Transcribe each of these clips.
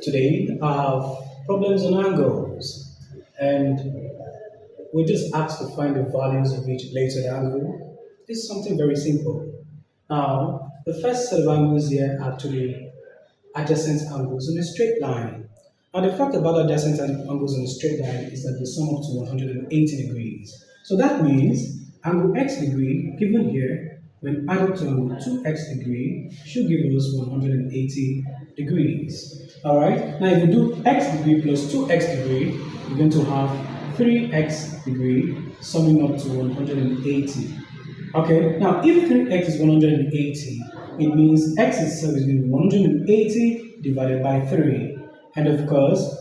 Today, problems on angles, and we just asked to find the values of each related angle. This is something very simple. Now, the first set of angles here are actually adjacent angles on a straight line. Now, the fact about adjacent angles on a straight line is that they sum up to 180 degrees. So that means angle x degree given here when added to angle 2x degree should give us 180 degrees. Alright, now if you do x degree plus 2x degree, you're going to have 3x degree summing up to 180. Okay, now if 3x is 180, it means x itself is going to be 180 divided by 3. And of course,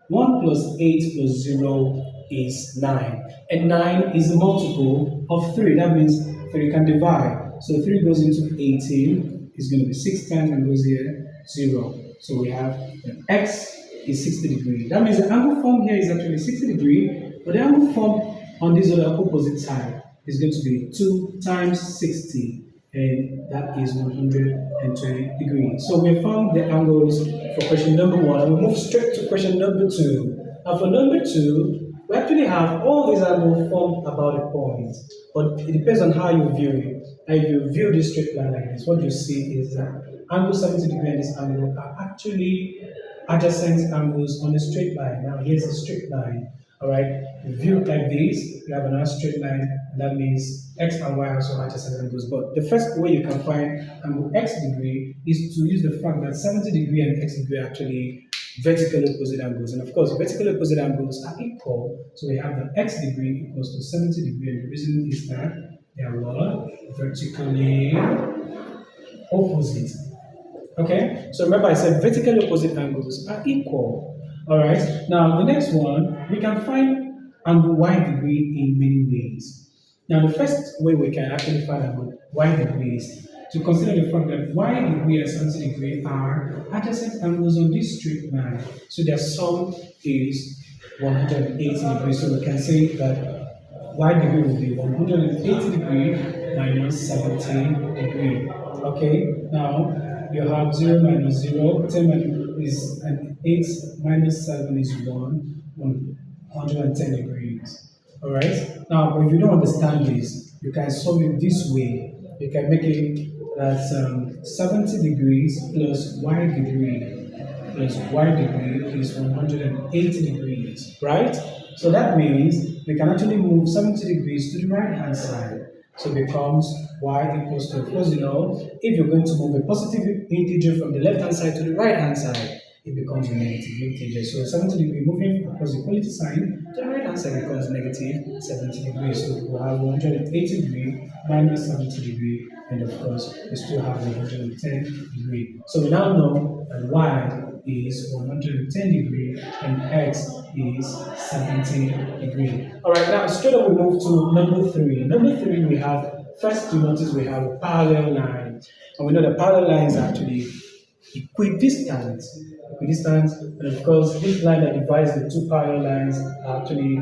1 plus 8 plus 0 is 9. And 9 is a multiple of 3. That means 3 can divide. So 3 goes into 18. It's going to be 6 times and goes here 0. So we have that x is 60 degrees. That means the angle formed here is actually 60 degrees, but the angle formed on this other opposite side is going to be 2 times 60, and that is 120 degrees. So we found the angles for question number 1, and we move straight to question number 2. And for number 2, we actually have all these angles formed about a point, but it depends on how you view it. Now, if you view this straight line like this, what you see is that angle 70 degrees and this angle are actually adjacent angles on a straight line. Now, here's a straight line. Alright, view it like this, you have another straight line, and that means x and y also adjacent angles. But the first way you can find angle x degree is to use the fact that 70 degree and x degree are actually vertical opposite angles. And of course, vertical opposite angles are equal, so we have that x degree equals to 70 degree, and the reason is that they are what? Vertically opposite. Okay, so remember I said vertical opposite angles are equal. Alright, now the next one, we can find angle y degree in many ways. Now the first way we can actually find angle y degree is to consider the fact that y degree and 70 degree are adjacent angles on this straight line. So their sum is 180 degrees. So we can say that y degree will be 180 degree minus 70 degree. Okay, now you have 0 minus 0, 10 minus is an 8 minus 7 is 110 degrees. Alright? Now, if you don't understand this, you can solve it this way. You can make it that 70 degrees plus y degree is 180 degrees. Right? So that means we can actually move 70 degrees to the right hand side. So it becomes y equals to, of course, you know, if you're going to move a positive integer from the left hand side to the right hand side, it becomes a negative integer. So 70 degree moving across the equality sign to the right hand side becomes negative 70 degrees. So we have 180 degree minus 70 degree, and of course we still have 110 degree. So we now know that y is 110 degree and x is 70 degree. Alright, now straight up we move to number 3. Number 3 we have, first you notice we have a parallel line. And we know that parallel lines are actually equidistant, and of course this line that divides the two parallel lines are actually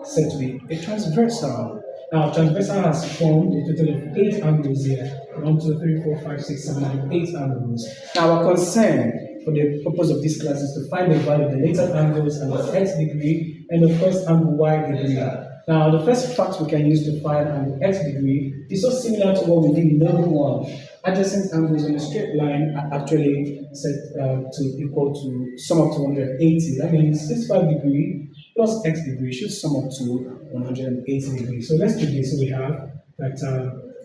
said to be a transversal. Now transversal has formed a total of 8 angles here. 1, 2, 3, 4, 5, 6, 7, 8 angles. Now our concern for the purpose of this class is to find the value of the latent angles and the x degree, and of course angle y degree. Now the first fact we can use to find angle x degree is so similar to what we did in number 1. Adjacent angles on a straight line are actually set to equal to sum up to 180. That means 65 degree plus x degree should sum up to 180 degrees. So let's do this. So we have that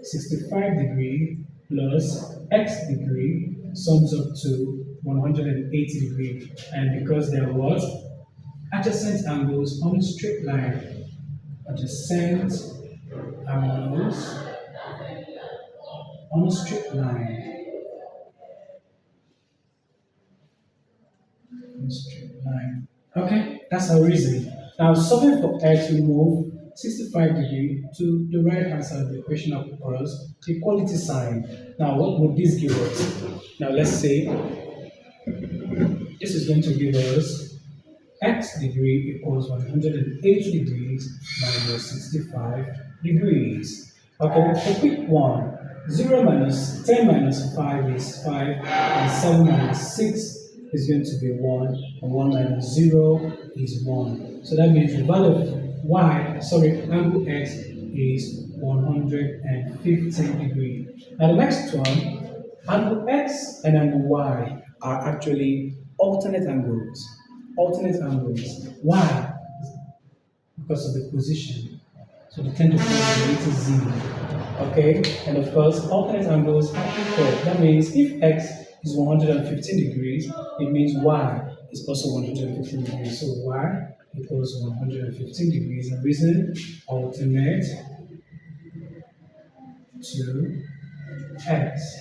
65 degree plus x degree sums up to 180 degree. And because they are what? Adjacent angles on a straight line. Adjacent angles on a straight line. On a straight line. Okay, that's our reason. Now, solving for x, we move 65 degree to the right hand side of the equation across the equality sign. Now, what would this give us? Now, let's say this is going to give us x degree equals 180 degrees minus 65 degrees. Okay, a quick one. 0 minus 10 minus 5 is 5, and 7 minus 6 is going to be 1, and 1 minus 0 is 1. So that means the value of angle x is 115 degrees. Now the next one, angle x and angle y are actually alternate angles. Alternate angles. Why? Because of the position. So the tend to form the little z. Okay, and of course, alternate angles are equal. That means if x is 115 degrees, it means y is also 115 degrees. So y equals 115 degrees. And reason alternate to x.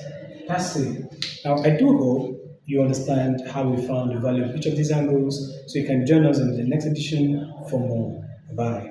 That's it. Now, I do hope you understand how we found the value of each of these angles, so you can join us in the next edition for more. Bye.